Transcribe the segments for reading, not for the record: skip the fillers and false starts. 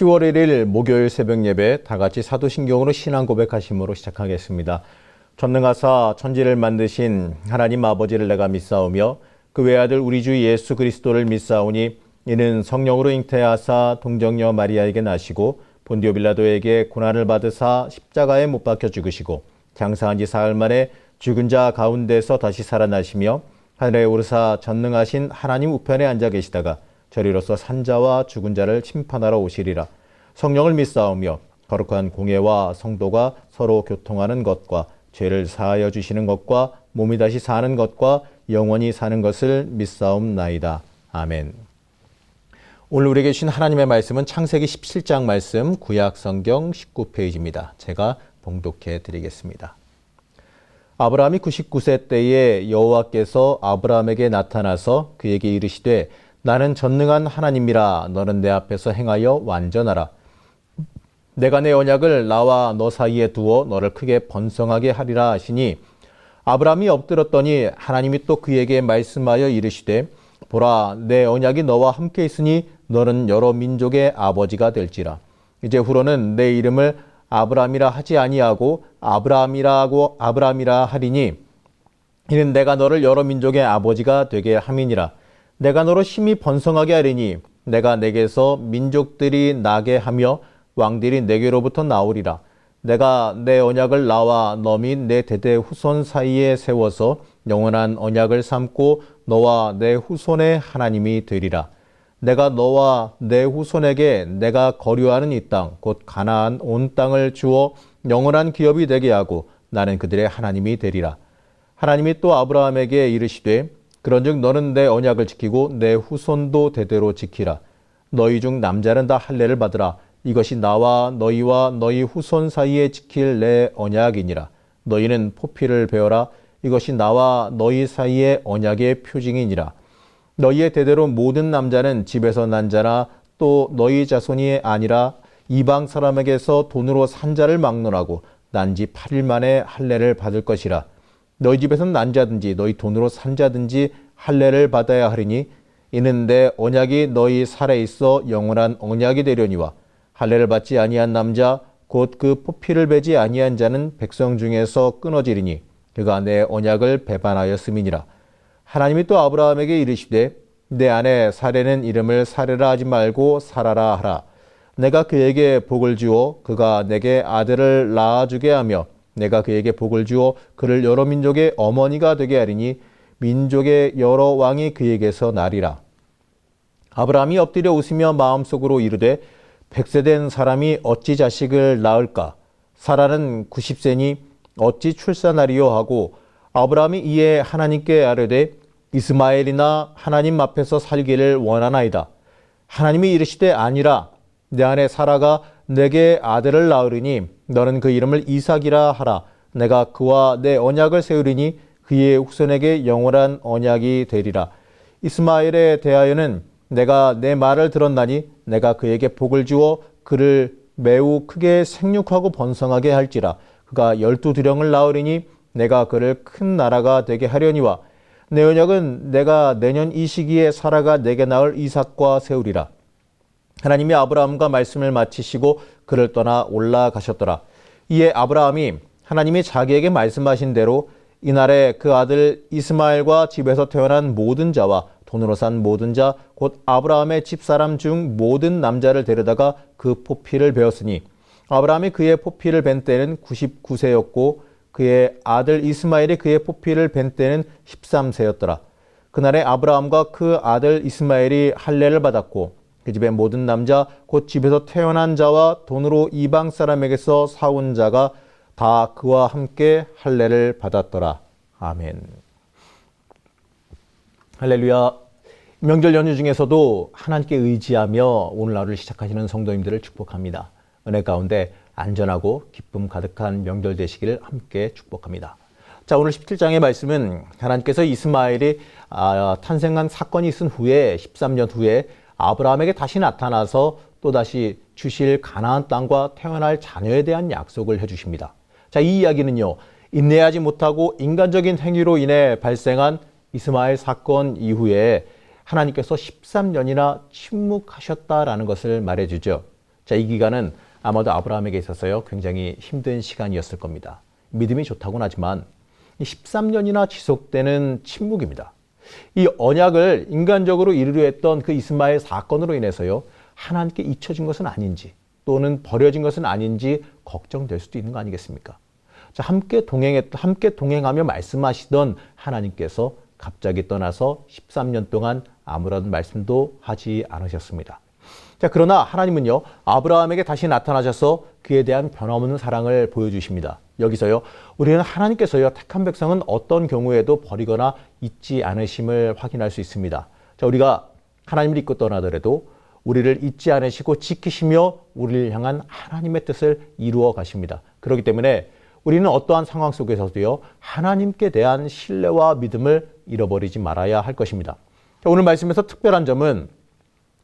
10월 1일 목요일 새벽 예배 다 같이 사도신경으로 신앙 고백하심으로 시작하겠습니다. 전능하사 천지를 만드신 하나님 아버지를 내가 믿사오며 그 외아들 우리 주 예수 그리스도를 믿사오니 이는 성령으로 잉태하사 동정녀 마리아에게 나시고 본디오 빌라도에게 고난을 받으사 십자가에 못 박혀 죽으시고 장사한 지 사흘 만에 죽은 자 가운데서 다시 살아나시며 하늘에 오르사 전능하신 하나님 우편에 앉아 계시다가 저리로서 산자와 죽은 자를 심판하러 오시리라. 성령을 믿사오며 거룩한 공예와 성도가 서로 교통하는 것과 죄를 사하여 주시는 것과 몸이 다시 사는 것과 영원히 사는 것을 믿사옵나이다. 아멘. 오늘 우리에게 주신 하나님의 말씀은 창세기 17장 말씀 구약 성경 19페이지입니다. 제가 봉독해 드리겠습니다. 아브라함이 99세 때에 여호와께서 아브라함에게 나타나서 그에게 이르시되 나는 전능한 하나님이라. 너는 내 앞에서 행하여 완전하라. 내가 내 언약을 나와 너 사이에 두어 너를 크게 번성하게 하리라 하시니 아브라함이 엎드렸더니 하나님이 또 그에게 말씀하여 이르시되 보라, 내 언약이 너와 함께 있으니 너는 여러 민족의 아버지가 될지라. 이제 후로는 내 이름을 아브라함이라 하지 아니하고 아브라함이라 하리니 이는 내가 너를 여러 민족의 아버지가 되게 함이니라. 내가 너로 심히 번성하게 하리니 내가 내게서 민족들이 나게 하며 왕들이 내게로부터 나오리라. 내가 내 언약을 나와 너 및 내 대대 후손 사이에 세워서 영원한 언약을 삼고 너와 내 후손의 하나님이 되리라. 내가 너와 내 후손에게 내가 거류하는 이 땅 곧 가나안 온 땅을 주어 영원한 기업이 되게 하고 나는 그들의 하나님이 되리라. 하나님이 또 아브라함에게 이르시되 그런즉 너는 내 언약을 지키고 내 후손도 대대로 지키라. 너희 중 남자는 다 할례를 받으라. 이것이 나와 너희와 너희 후손 사이에 지킬 내 언약이니라. 너희는 포피를 베어라. 이것이 나와 너희 사이의 언약의 표징이니라. 너희의 대대로 모든 남자는 집에서 난 자나 또 너희 자손이 아니라 이방 사람에게서 돈으로 산 자를 막론하고 난 지 8일 만에 할례를 받을 것이라. 너희 집에서 난 자든지 너희 돈으로 산 자든지 할례를 받아야 하리니 이는 내 언약이 너희 살에 있어 영원한 언약이 되려니와 할례를 받지 아니한 남자 곧 그 포피를 베지 아니한 자는 백성 중에서 끊어지리니 그가 내 언약을 배반하였음이니라. 하나님이 또 아브라함에게 이르시되 내 아내 사레는 이름을 사레라 하지 말고 사라라 하라. 내가 그에게 복을 주어 그가 내게 아들을 낳아주게 하며 내가 그에게 복을 주어 그를 여러 민족의 어머니가 되게 하리니 민족의 여러 왕이 그에게서 나리라. 아브라함이 엎드려 웃으며 마음속으로 이르되 100세 된 사람이 어찌 자식을 낳을까? 사라는 90세니 어찌 출산하리요 하고 아브라함이 이에 하나님께 아뢰되 이스마엘이나 하나님 앞에서 살기를 원하나이다. 하나님이 이르시되 아니라 내 아내 사라가 내게 아들을 낳으리니 너는 그 이름을 이삭이라 하라. 내가 그와 내 언약을 세우리니 그의 후손에게 영원한 언약이 되리라. 이스마엘에 대하여는 내가 내 말을 들었나니 내가 그에게 복을 주어 그를 매우 크게 생육하고 번성하게 할지라. 그가 12두령을 낳으리니 내가 그를 큰 나라가 되게 하려니와 내 언약은 내가 내년 이 시기에 사라가 내게 낳을 이삭과 세우리라. 하나님이 아브라함과 말씀을 마치시고 그를 떠나 올라가셨더라. 이에 아브라함이 하나님이 자기에게 말씀하신 대로 이날에 그 아들 이스마엘과 집에서 태어난 모든 자와 돈으로 산 모든 자 곧 아브라함의 집사람 중 모든 남자를 데려다가 그 포피를 베었으니 아브라함이 그의 포피를 벤 때는 99세였고 그의 아들 이스마엘이 그의 포피를 벤 때는 13세였더라. 그날에 아브라함과 그 아들 이스마엘이 할례를 받았고 그 집의 모든 남자 곧 집에서 태어난 자와 돈으로 이방 사람에게서 사온 자가 다 그와 함께 할례를 받았더라. 아멘. 할렐루야. 명절 연휴 중에서도 하나님께 의지하며 오늘 하루를 시작하시는 성도님들을 축복합니다. 은혜 가운데 안전하고 기쁨 가득한 명절 되시기를 함께 축복합니다. 자, 오늘 17장의 말씀은 하나님께서 이스마엘이 탄생한 사건이 있은 후에 13년 후에 아브라함에게 다시 나타나서 또다시 주실 가나안 땅과 태어날 자녀에 대한 약속을 해주십니다. 자, 이 이야기는요, 인내하지 못하고 인간적인 행위로 인해 발생한 이스마엘 사건 이후에 하나님께서 13년이나 침묵하셨다라는 것을 말해주죠. 자, 이 기간은 아마도 아브라함에게 있어서요, 굉장히 힘든 시간이었을 겁니다. 믿음이 좋다고는 하지만 13년이나 지속되는 침묵입니다. 이 언약을 인간적으로 이루려 했던 그 이스마엘 사건으로 인해서요, 하나님께 잊혀진 것은 아닌지 또는 버려진 것은 아닌지 걱정될 수도 있는 거 아니겠습니까? 자, 함께 동행하며 말씀하시던 하나님께서 갑자기 떠나서 13년 동안 아무런 말씀도 하지 않으셨습니다. 자, 그러나 하나님은요, 아브라함에게 다시 나타나셔서 그에 대한 변함없는 사랑을 보여주십니다. 여기서요, 우리는 하나님께서요, 택한 백성은 어떤 경우에도 버리거나 잊지 않으심을 확인할 수 있습니다. 자, 우리가 하나님을 잊고 떠나더라도 우리를 잊지 않으시고 지키시며 우리를 향한 하나님의 뜻을 이루어 가십니다. 그렇기 때문에 우리는 어떠한 상황 속에서도요, 하나님께 대한 신뢰와 믿음을 잃어버리지 말아야 할 것입니다. 자, 오늘 말씀에서 특별한 점은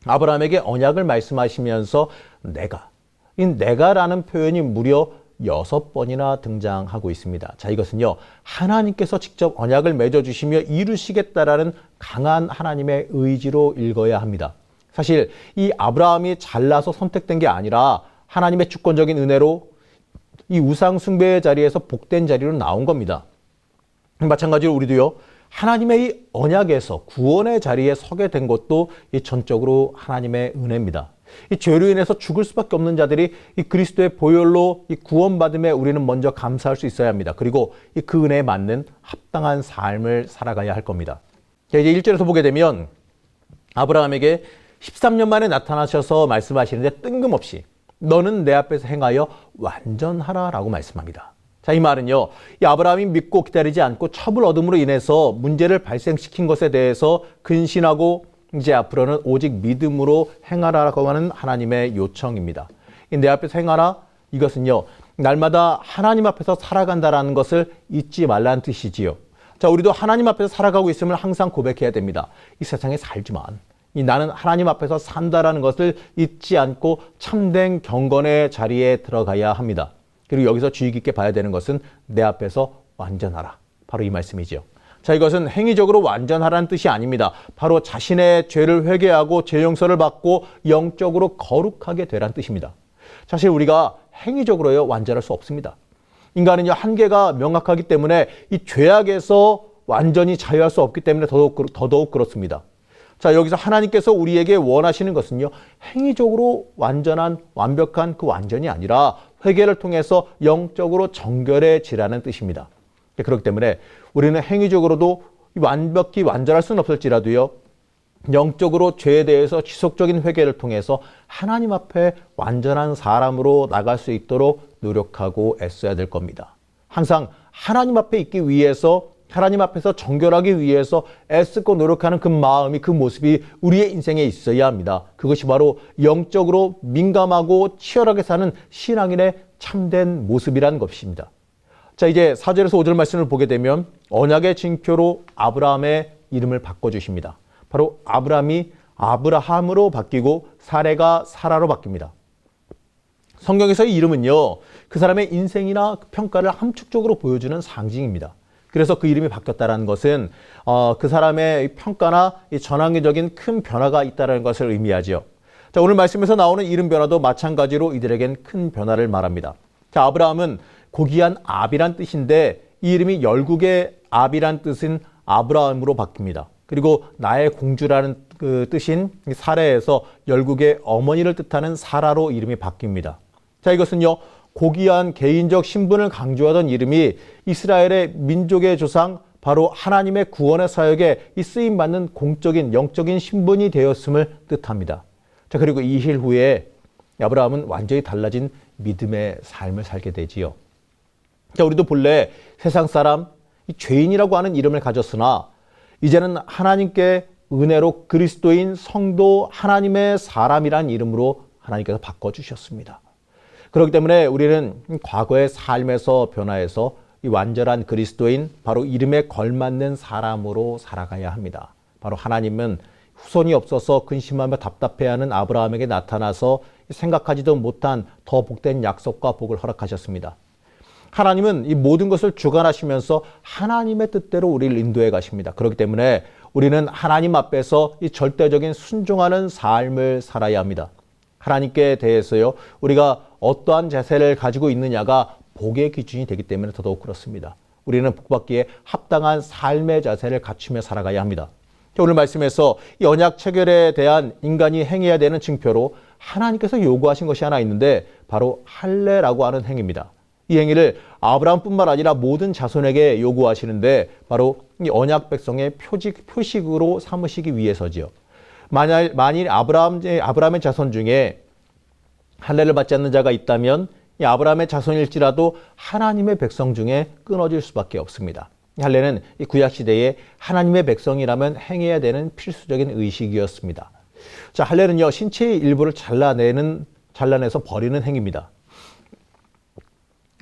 아브라함에게 언약을 말씀하시면서 이 내가라는 표현이 무려 6번이나 등장하고 있습니다. 자, 이것은요, 하나님께서 직접 언약을 맺어주시며 이루시겠다라는 강한 하나님의 의지로 읽어야 합니다. 사실 이 아브라함이 잘나서 선택된 게 아니라 하나님의 주권적인 은혜로 이 우상 숭배의 자리에서 복된 자리로 나온 겁니다. 마찬가지로 우리도요, 하나님의 이 언약에서 구원의 자리에 서게 된 것도 이 전적으로 하나님의 은혜입니다. 이 죄로 인해서 죽을 수밖에 없는 자들이 이 그리스도의 보혈로 이 구원받음에 우리는 먼저 감사할 수 있어야 합니다. 그리고 그 은혜에 맞는 합당한 삶을 살아가야 할 겁니다. 이제 1절에서 보게 되면 아브라함에게 13년 만에 나타나셔서 말씀하시는데 뜬금없이 너는 내 앞에서 행하여 완전하라 라고 말씀합니다. 자, 이 말은요, 이 아브라함이 믿고 기다리지 않고 첩을 얻음으로 인해서 문제를 발생시킨 것에 대해서 근신하고 이제 앞으로는 오직 믿음으로 행하라고 하는 하나님의 요청입니다. 내 앞에서 행하라, 이것은요, 날마다 하나님 앞에서 살아간다라는 것을 잊지 말라는 뜻이지요. 자, 우리도 하나님 앞에서 살아가고 있음을 항상 고백해야 됩니다. 이 세상에 살지만 나는 하나님 앞에서 산다라는 것을 잊지 않고 참된 경건의 자리에 들어가야 합니다. 그리고 여기서 주의 깊게 봐야 되는 것은 내 앞에서 완전하라. 바로 이 말씀이죠. 자, 이것은 행위적으로 완전하라는 뜻이 아닙니다. 바로 자신의 죄를 회개하고 죄 용서를 받고 영적으로 거룩하게 되라는 뜻입니다. 사실 우리가 행위적으로요, 완전할 수 없습니다. 인간은요, 한계가 명확하기 때문에 이 죄악에서 완전히 자유할 수 없기 때문에 더더욱 그렇습니다. 자, 여기서 하나님께서 우리에게 원하시는 것은요, 행위적으로 완벽한 그 완전이 아니라 회개를 통해서 영적으로 정결해지라는 뜻입니다. 그렇기 때문에 우리는 행위적으로도 완벽히 완전할 수는 없을지라도요, 영적으로 죄에 대해서 지속적인 회개를 통해서 하나님 앞에 완전한 사람으로 나갈 수 있도록 노력하고 애써야 될 겁니다. 항상 하나님 앞에 있기 위해서, 하나님 앞에서 정결하기 위해서 애쓰고 노력하는 그 마음이, 그 모습이 우리의 인생에 있어야 합니다. 그것이 바로 영적으로 민감하고 치열하게 사는 신앙인의 참된 모습이라는 것입니다. 자, 이제 4절에서 5절 말씀을 보게 되면 언약의 징표로 아브라함의 이름을 바꿔주십니다. 바로 아브라함이 아브라함으로 바뀌고 사레가 사라로 바뀝니다. 성경에서의 이름은요, 그 사람의 인생이나 평가를 함축적으로 보여주는 상징입니다. 그래서 그 이름이 바뀌었다는 것은 그 사람의 평가나 전환기적인 큰 변화가 있다는 것을 의미하죠. 자, 오늘 말씀에서 나오는 이름 변화도 마찬가지로 이들에겐 큰 변화를 말합니다. 자, 아브라함은 고귀한 압이란 뜻인데 이 이름이 열국의 압이란 뜻은 아브라함으로 바뀝니다. 그리고 나의 공주라는 그 뜻인 사레에서 열국의 어머니를 뜻하는 사라로 이름이 바뀝니다. 자, 이것은요, 고귀한 개인적 신분을 강조하던 이름이 이스라엘의 민족의 조상, 바로 하나님의 구원의 사역에 이 쓰임받는 공적인 영적인 신분이 되었음을 뜻합니다. 자, 그리고 이 일 후에 아브라함은 완전히 달라진 믿음의 삶을 살게 되지요. 자, 우리도 본래 세상 사람, 죄인이라고 하는 이름을 가졌으나 이제는 하나님께 은혜로 그리스도인 성도 하나님의 사람이란 이름으로 하나님께서 바꿔주셨습니다. 그렇기 때문에 우리는 과거의 삶에서 변화해서 이 완전한 그리스도인, 바로 이름에 걸맞는 사람으로 살아가야 합니다. 바로 하나님은 후손이 없어서 근심하며 답답해하는 아브라함에게 나타나서 생각하지도 못한 더 복된 약속과 복을 허락하셨습니다. 하나님은 이 모든 것을 주관하시면서 하나님의 뜻대로 우리를 인도해 가십니다. 그렇기 때문에 우리는 하나님 앞에서 이 절대적인 순종하는 삶을 살아야 합니다. 하나님께 대해서요, 우리가 어떠한 자세를 가지고 있느냐가 복의 기준이 되기 때문에 더더욱 그렇습니다. 우리는 복받기에 합당한 삶의 자세를 갖추며 살아가야 합니다. 오늘 말씀에서 이 언약 체결에 대한 인간이 행해야 되는 증표로 하나님께서 요구하신 것이 하나 있는데 바로 할례라고 하는 행위입니다. 이 행위를 아브라함뿐만 아니라 모든 자손에게 요구하시는데 바로 이 언약 백성의 표식으로 삼으시기 위해서지요. 만일 아브라함의 자손 중에 할례를 받지 않는 자가 있다면 이 아브라함의 자손일지라도 하나님의 백성 중에 끊어질 수밖에 없습니다. 할례는 이 구약 시대에 하나님의 백성이라면 행해야 되는 필수적인 의식이었습니다. 자, 할례는요, 신체의 일부를 잘라내서 버리는 행위입니다.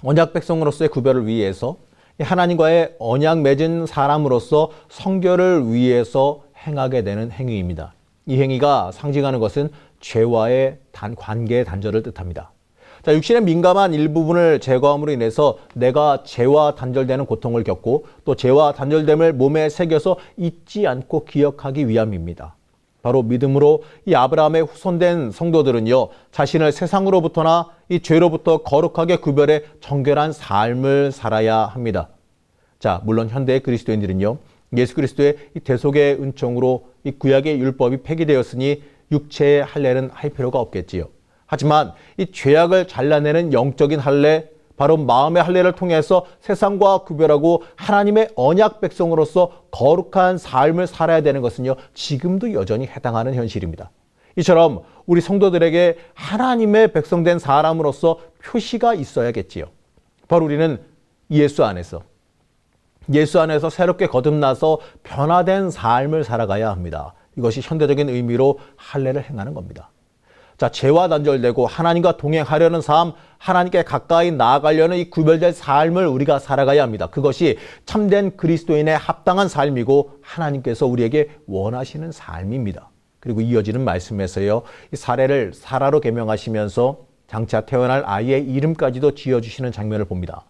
언약 백성으로서의 구별을 위해서 하나님과의 언약 맺은 사람으로서 성결을 위해서 행하게 되는 행위입니다. 이 행위가 상징하는 것은 죄와의 관계의 단절을 뜻합니다. 자, 육신의 민감한 일부분을 제거함으로 인해서 내가 죄와 단절되는 고통을 겪고 또 죄와 단절됨을 몸에 새겨서 잊지 않고 기억하기 위함입니다. 바로 믿음으로 이 아브라함의 후손된 성도들은요, 자신을 세상으로부터나 이 죄로부터 거룩하게 구별해 정결한 삶을 살아야 합니다. 자, 물론 현대의 그리스도인들은요, 예수 그리스도의 이 대속의 은총으로 이 구약의 율법이 폐기되었으니 육체의 할례는 할 필요가 없겠지요. 하지만 이 죄악을 잘라내는 영적인 할례, 바로 마음의 할례를 통해서 세상과 구별하고 하나님의 언약 백성으로서 거룩한 삶을 살아야 되는 것은요, 지금도 여전히 해당하는 현실입니다. 이처럼 우리 성도들에게 하나님의 백성된 사람으로서 표시가 있어야겠지요. 바로 우리는 예수 안에서 새롭게 거듭나서 변화된 삶을 살아가야 합니다. 이것이 현대적인 의미로 할례를 행하는 겁니다. 자, 죄와 단절되고 하나님과 동행하려는 삶, 하나님께 가까이 나아가려는 이 구별된 삶을 우리가 살아가야 합니다. 그것이 참된 그리스도인의 합당한 삶이고 하나님께서 우리에게 원하시는 삶입니다. 그리고 이어지는 말씀에서요, 이 사례를 사라로 계명하시면서 장차 태어날 아이의 이름까지도 지어주시는 장면을 봅니다.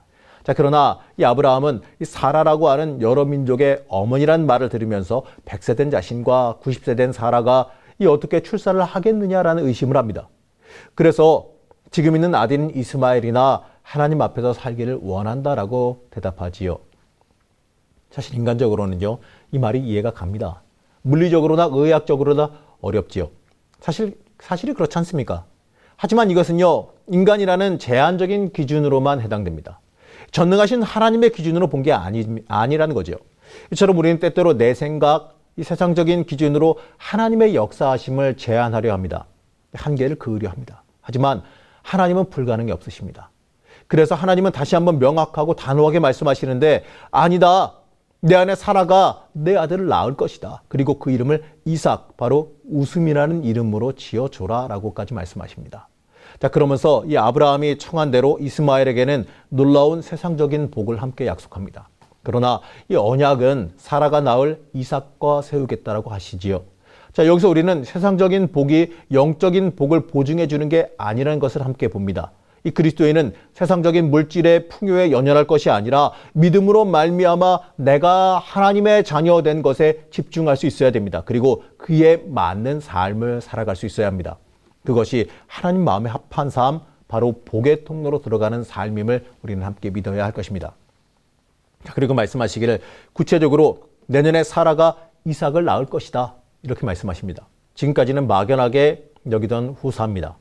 자, 그러나 이 아브라함은 이 사라라고 하는 여러 민족의 어머니란 말을 들으면서 100세 된 자신과 90세 된 사라가 이 어떻게 출산을 하겠느냐라는 의심을 합니다. 그래서 지금 있는 아들인 이스마엘이나 하나님 앞에서 살기를 원한다라고 대답하지요. 사실 인간적으로는요, 이 말이 이해가 갑니다. 물리적으로나 의학적으로나 어렵지요. 사실이 그렇지 않습니까? 하지만 이것은요, 인간이라는 제한적인 기준으로만 해당됩니다. 전능하신 하나님의 기준으로 본 게 아니라는 거죠. 이처럼 우리는 때때로 내 생각, 이 세상적인 기준으로 하나님의 역사하심을 제한하려 합니다. 한계를 그으려 합니다. 하지만 하나님은 불가능이 없으십니다. 그래서 하나님은 다시 한번 명확하고 단호하게 말씀하시는데, 아니다, 내 안에 사라가 내 아들을 낳을 것이다. 그리고 그 이름을 이삭, 바로 웃음이라는 이름으로 지어줘라 라고까지 말씀하십니다. 자, 그러면서 이 아브라함이 청한 대로 이스마엘에게는 놀라운 세상적인 복을 함께 약속합니다. 그러나 이 언약은 사라가 낳을 이삭과 세우겠다라고 하시지요. 자, 여기서 우리는 세상적인 복이 영적인 복을 보증해 주는 게 아니라는 것을 함께 봅니다. 이 그리스도인은 세상적인 물질의 풍요에 연연할 것이 아니라 믿음으로 말미암아 내가 하나님의 자녀된 것에 집중할 수 있어야 됩니다. 그리고 그에 맞는 삶을 살아갈 수 있어야 합니다. 그것이 하나님 마음에 합한 삶, 바로 복의 통로로 들어가는 삶임을 우리는 함께 믿어야 할 것입니다. 그리고 말씀하시기를 구체적으로 내년에 사라가 이삭을 낳을 것이다, 이렇게 말씀하십니다. 지금까지는 막연하게 여기던 후사입니다.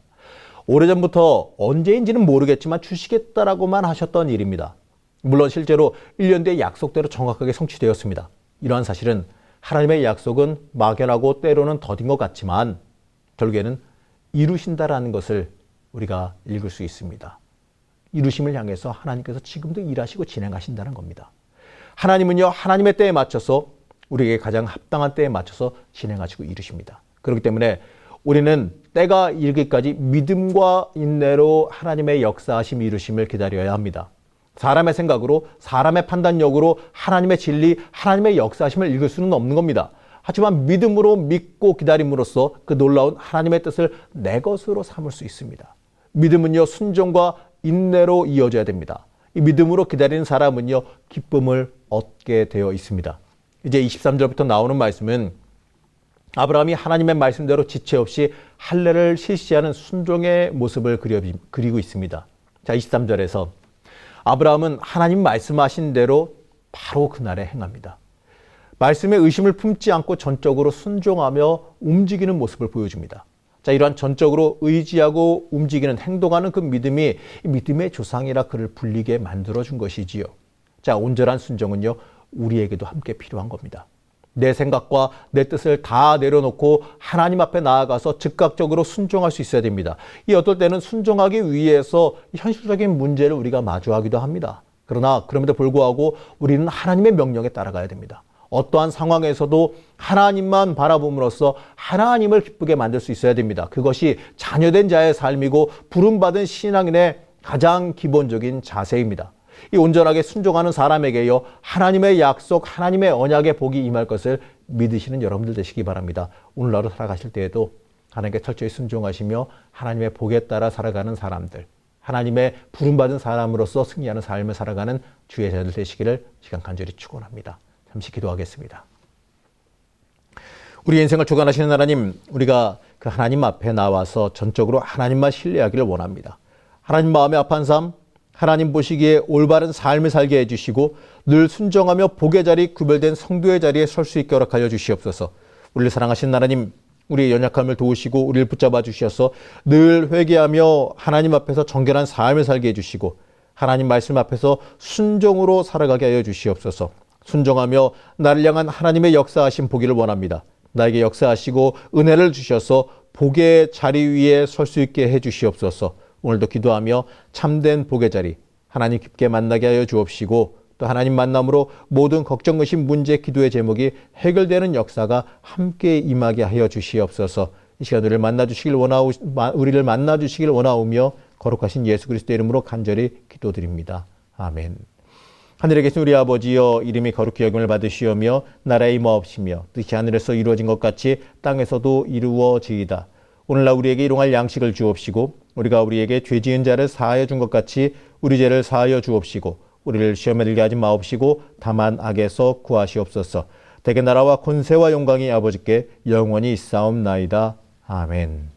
오래전부터 언제인지는 모르겠지만 주시겠다라고만 하셨던 일입니다. 물론 실제로 1년 뒤에 약속대로 정확하게 성취되었습니다. 이러한 사실은 하나님의 약속은 막연하고 때로는 더딘 것 같지만 결국에는 이루신다라는 것을 우리가 읽을 수 있습니다. 이루심을 향해서 하나님께서 지금도 일하시고 진행하신다는 겁니다. 하나님은요, 하나님의 때에 맞춰서 우리에게 가장 합당한 때에 맞춰서 진행하시고 이루십니다. 그렇기 때문에 우리는 때가 이르기까지 믿음과 인내로 하나님의 역사하심 이루심을 기다려야 합니다. 사람의 생각으로, 사람의 판단력으로 하나님의 진리, 하나님의 역사하심을 읽을 수는 없는 겁니다. 하지만 믿음으로 믿고 기다림으로써 그 놀라운 하나님의 뜻을 내 것으로 삼을 수 있습니다. 믿음은요, 순종과 인내로 이어져야 됩니다. 이 믿음으로 기다리는 사람은요, 기쁨을 얻게 되어 있습니다. 이제 23절부터 나오는 말씀은 아브라함이 하나님의 말씀대로 지체 없이 할례를 실시하는 순종의 모습을 그리고 있습니다. 자, 23절에서 아브라함은 하나님 말씀하신 대로 바로 그날에 행합니다. 말씀에 의심을 품지 않고 전적으로 순종하며 움직이는 모습을 보여줍니다. 자, 이러한 전적으로 의지하고 움직이는 행동하는 그 믿음이 믿음의 조상이라 그를 불리게 만들어준 것이지요. 자, 온전한 순종은요, 우리에게도 함께 필요한 겁니다. 내 생각과 내 뜻을 다 내려놓고 하나님 앞에 나아가서 즉각적으로 순종할 수 있어야 됩니다. 이 어떨 때는 순종하기 위해서 현실적인 문제를 우리가 마주하기도 합니다. 그러나 그럼에도 불구하고 우리는 하나님의 명령에 따라가야 됩니다. 어떠한 상황에서도 하나님만 바라봄으로써 하나님을 기쁘게 만들 수 있어야 됩니다. 그것이 자녀된 자의 삶이고 부름받은 신앙인의 가장 기본적인 자세입니다. 이 온전하게 순종하는 사람에게요, 하나님의 약속, 하나님의 언약의 복이 임할 것을 믿으시는 여러분들 되시기 바랍니다. 오늘날로 살아가실 때에도 하나님께 철저히 순종하시며 하나님의 복에 따라 살아가는 사람들, 하나님의 부름받은 사람으로서 승리하는 삶을 살아가는 주의 자녀들 되시기를 시간 간절히 축원합니다. 잠시 기도하겠습니다. 우리 인생을 주관하시는 하나님, 우리가 그 하나님 앞에 나와서 전적으로 하나님만 신뢰하기를 원합니다. 하나님 마음에 합한 삶, 하나님 보시기에 올바른 삶을 살게 해주시고 늘 순종하며 복의 자리, 구별된 성도의 자리에 설 수 있게 허락하여 주시옵소서. 우리를 사랑하시는 하나님, 우리의 연약함을 도우시고 우리를 붙잡아 주셔서 늘 회개하며 하나님 앞에서 정결한 삶을 살게 해주시고 하나님 말씀 앞에서 순종으로 살아가게 하여 주시옵소서. 순종하며 나를 향한 하나님의 역사하신 보기를 원합니다. 나에게 역사하시고 은혜를 주셔서 복의 자리 위에 설 수 있게 해 주시옵소서. 오늘도 기도하며 참된 복의 자리 하나님 깊게 만나게 하여 주옵시고 또 하나님 만남으로 모든 걱정, 의심, 문제, 기도의 제목이 해결되는 역사가 함께 임하게 하여 주시옵소서. 이 시간 우리를 만나 주시길 원하오며 거룩하신 예수 그리스도의 이름으로 간절히 기도드립니다. 아멘. 하늘에 계신 우리 아버지여, 이름이 거룩히 여김을 받으시오며 나라의 임하옵시며 뜻이 하늘에서 이루어진 것 같이 땅에서도 이루어지이다. 오늘날 우리에게 일용할 양식을 주옵시고 우리가 우리에게 죄 지은 자를 사하여 준 것 같이 우리 죄를 사하여 주옵시고 우리를 시험에 들게 하지 마옵시고 다만 악에서 구하시옵소서. 대개 나라와 권세와 영광이 아버지께 영원히 있사옵나이다. 아멘.